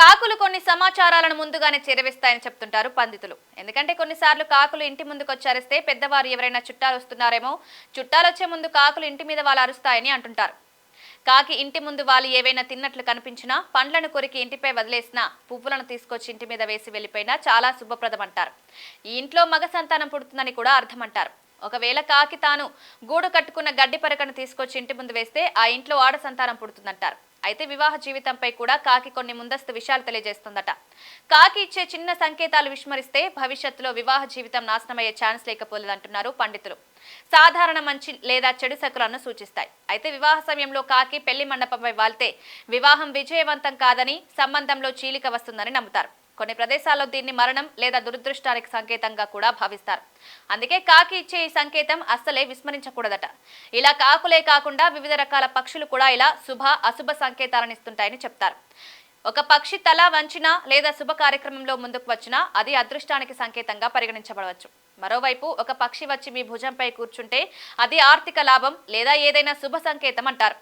కాకులు కొన్ని సమాచారాలను ముందుగానే చేరవేస్తాయని చెప్తుంటారు పండితులు. ఎందుకంటే కొన్నిసార్లు కాకులు ఇంటి ముందుకు వచ్చారిస్తే పెద్దవారు ఎవరైనా చుట్టాలు వస్తున్నారేమో, చుట్టాలు వచ్చే ముందు కాకులు ఇంటి మీద వాళ్ళు అరుస్తాయని అంటుంటారు. కాకి ఇంటి ముందు వాళ్ళు ఏవైనా తిన్నట్లు కనిపించినా, పండ్లను కొరికి ఇంటిపై వదిలేసినా, పువ్వులను తీసుకొచ్చి ఇంటి మీద వేసి వెళ్లిపోయినా చాలా శుభప్రదం అంటారు. ఈ ఇంట్లో మగ సంతానం పుడుతుందని కూడా అర్థం అంటారు. ఒకవేళ కాకి తాను గూడు కట్టుకున్న గడ్డి పరకను తీసుకొచ్చి ఇంటి ముందు వేస్తే ఆ ఇంట్లో ఆడ సంతానం పుడుతుందంటారు. అయితే వివాహ జీవితంపై కూడా కాకి కొన్ని ముందస్తు విషయాలు తెలియజేస్తుందట. కాకి ఇచ్చే చిన్న సంకేతాలు విస్మరిస్తే భవిష్యత్తులో వివాహ జీవితం నాశనమయ్యే ఛాన్స్ లేకపోలేదంటున్నారు పండితులు. సాధారణ మంచి లేదా చెడు శకులను సూచిస్తాయి. అయితే వివాహ సమయంలో కాకి పెళ్లి మండపంపై వాలితే వివాహం విజయవంతం కాదని, సంబంధంలో చీలిక వస్తుందని నమ్ముతారు. కొన్ని ప్రదేశాల్లో దీన్ని మరణం లేదా దురదృష్టానికి సంకేతంగా కూడా భావిస్తారు. అందుకే కాకి ఇచ్చే ఈ సంకేతం అస్సలే విస్మరించకూడదట. ఇలా కాకులే కాకుండా వివిధ రకాల పక్షులు కూడా ఇలా శుభ అశుభ సంకేతాలను ఇస్తుంటాయని చెప్తారు. ఒక పక్షి తల వంచినా లేదా శుభ కార్యక్రమంలో ముందుకు వచ్చినా అది అదృష్టానికి సంకేతంగా పరిగణించబడవచ్చు. మరోవైపు ఒక పక్షి వచ్చి మీ భుజంపై కూర్చుంటే అది ఆర్థిక లాభం లేదా ఏదైనా శుభ సంకేతం అంటారు.